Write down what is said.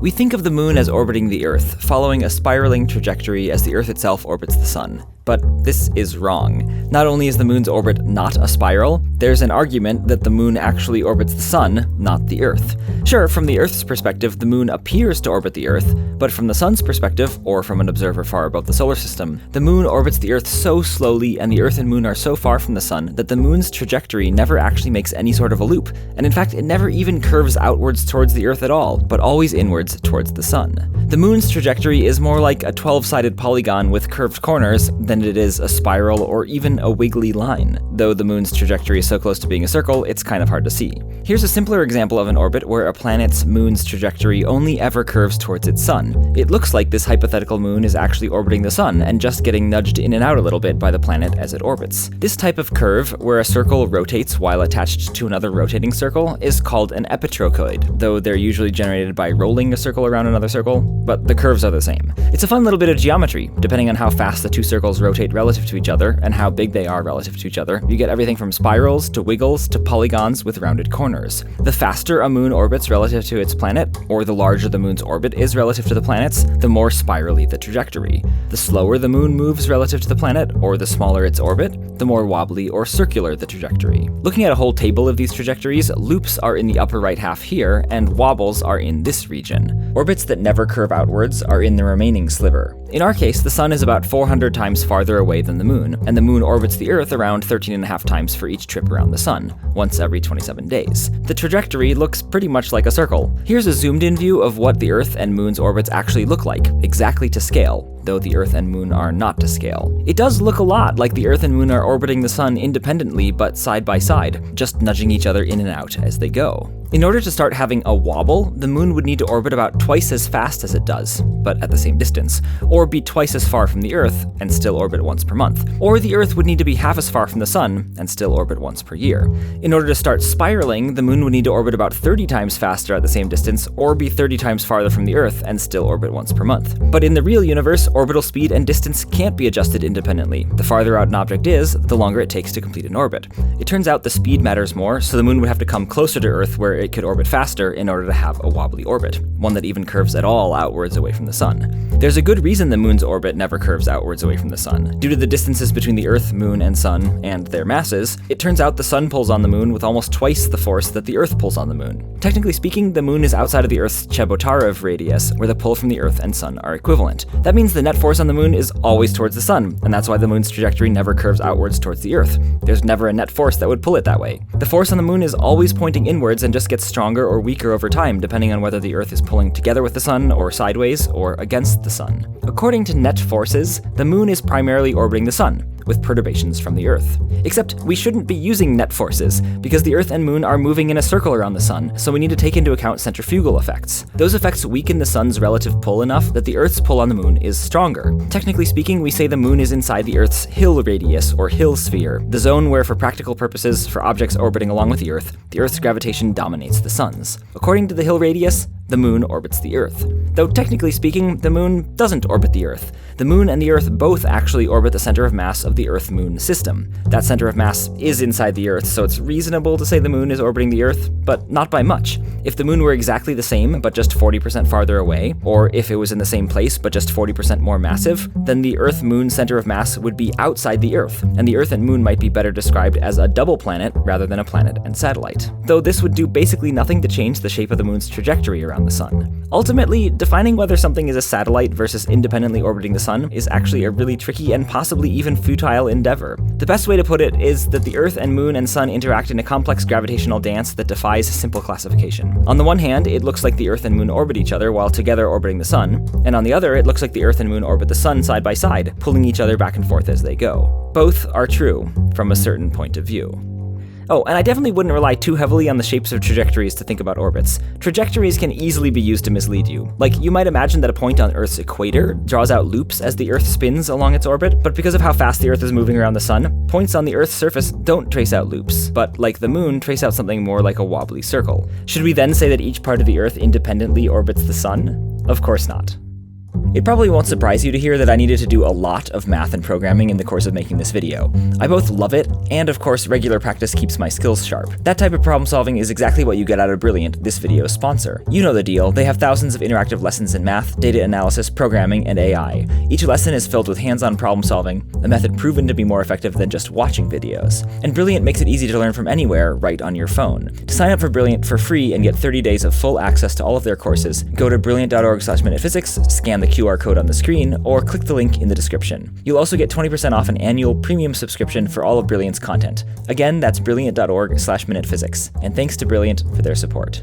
We think of the moon as orbiting the Earth, following a spiraling trajectory as the Earth itself orbits the sun. But this is wrong. Not only is the moon's orbit not a spiral, there's an argument that the moon actually orbits the sun, not the Earth. Sure, from the Earth's perspective, the moon appears to orbit the Earth, but from the sun's perspective, or from an observer far above the solar system, the moon orbits the Earth so slowly and the Earth and moon are so far from the sun that the moon's trajectory never actually makes any sort of a loop, and in fact it never even curves outwards towards the Earth at all, but always inwards towards the sun. The moon's trajectory is more like a 12-sided polygon with curved corners than it is a spiral or even a wiggly line. Though the moon's trajectory is so close to being a circle, it's kind of hard to see. Here's a simpler example of an orbit where a planet's moon's trajectory only ever curves towards its sun. It looks like this hypothetical moon is actually orbiting the sun and just getting nudged in and out a little bit by the planet as it orbits. This type of curve, where a circle rotates while attached to another rotating circle, is called an epitrochoid, though they're usually generated by rolling a circle around another circle, but the curves are the same. It's a fun little bit of geometry. Depending on how fast the two circles rotate relative to each other and how big they are relative to each other, you get everything from spirals to wiggles to polygons with rounded corners. The faster a moon orbits relative to its planet, or the larger the moon's orbit is relative to the planet's, the more spirally the trajectory. The slower the moon moves relative to the planet, or the smaller its orbit, the more wobbly or circular the trajectory. Looking at a whole table of these trajectories, loops are in the upper right half here, and wobbles are in this region. Orbits that never curve outwards are in the remaining sliver. In our case, the sun is about 400 times farther away than the moon, and the moon orbits the Earth around 13.5 times for each trip around the sun, once every 27 days. The trajectory looks pretty much like a circle. Here's a zoomed-in view of what the Earth and moon's orbits actually look like, exactly to scale, though the Earth and moon are not to scale. It does look a lot like the Earth and moon are orbiting the sun independently but side by side, just nudging each other in and out as they go. In order to start having a wobble, the moon would need to orbit about twice as fast as it does, but at the same distance, or be twice as far from the Earth and still orbit once per month. Or the Earth would need to be half as far from the sun and still orbit once per year. In order to start spiraling, the moon would need to orbit about 30 times faster at the same distance, or be 30 times farther from the Earth and still orbit once per month. But in the real universe, orbital speed and distance can't be adjusted independently. The farther out an object is, the longer it takes to complete an orbit. It turns out the speed matters more, so the moon would have to come closer to Earth where it could orbit faster in order to have a wobbly orbit, one that even curves at all outwards away from the sun. There's a good reason the moon's orbit never curves outwards away from the sun. Due to the distances between the Earth, moon, and sun, and their masses, it turns out the sun pulls on the moon with almost twice the force that the Earth pulls on the moon. Technically speaking, the moon is outside of the Earth's Chebotarev radius, where the pull from the Earth and sun are equivalent. That means the net force on the moon is always towards the sun, and that's why the moon's trajectory never curves outwards towards the Earth. There's never a net force that would pull it that way. The force on the moon is always pointing inwards and just gets stronger or weaker over time, depending on whether the Earth is pulling together with the sun, or sideways, or against the sun. According to net forces, the moon is primarily orbiting the sun, with perturbations from the Earth. Except we shouldn't be using net forces, because the Earth and moon are moving in a circle around the sun, so we need to take into account centrifugal effects. Those effects weaken the sun's relative pull enough that the Earth's pull on the moon is stronger. Technically speaking, we say the moon is inside the Earth's Hill radius, or Hill sphere, the zone where, for practical purposes, for objects orbiting along with the Earth's gravitation dominates the sun's. According to the Hill radius, the moon orbits the Earth. Though technically speaking, the moon doesn't orbit the Earth. The moon and the Earth both actually orbit the center of mass of the Earth-Moon system. That center of mass is inside the Earth, so it's reasonable to say the moon is orbiting the Earth, but not by much. If the moon were exactly the same, but just 40% farther away, or if it was in the same place, but just 40% more massive, then the Earth-Moon center of mass would be outside the Earth, and the Earth and moon might be better described as a double planet rather than a planet and satellite. Though this would do basically nothing to change the shape of the moon's trajectory around the sun. Ultimately, defining whether something is a satellite versus independently orbiting the sun is actually a really tricky and possibly even futile endeavor. The best way to put it is that the Earth and moon and sun interact in a complex gravitational dance that defies simple classification. On the one hand, it looks like the Earth and moon orbit each other while together orbiting the sun, and on the other, it looks like the Earth and moon orbit the sun side by side, pulling each other back and forth as they go. Both are true, from a certain point of view. Oh, and I definitely wouldn't rely too heavily on the shapes of trajectories to think about orbits. Trajectories can easily be used to mislead you. Like, you might imagine that a point on Earth's equator draws out loops as the Earth spins along its orbit, but because of how fast the Earth is moving around the sun, points on the Earth's surface don't trace out loops, but like the moon, trace out something more like a wobbly circle. Should we then say that each part of the Earth independently orbits the sun? Of course not. It probably won't surprise you to hear that I needed to do a lot of math and programming in the course of making this video. I both love it, and of course regular practice keeps my skills sharp. That type of problem solving is exactly what you get out of Brilliant, this video's sponsor. You know the deal, they have thousands of interactive lessons in math, data analysis, programming, and AI. Each lesson is filled with hands-on problem solving, a method proven to be more effective than just watching videos. And Brilliant makes it easy to learn from anywhere, right on your phone. To sign up for Brilliant for free and get 30 days of full access to all of their courses, go to brilliant.org/minutephysics, scan the QR code on the screen, or click the link in the description. You'll also get 20% off an annual premium subscription for all of Brilliant's content. Again, that's brilliant.org/minutephysics. And thanks to Brilliant for their support.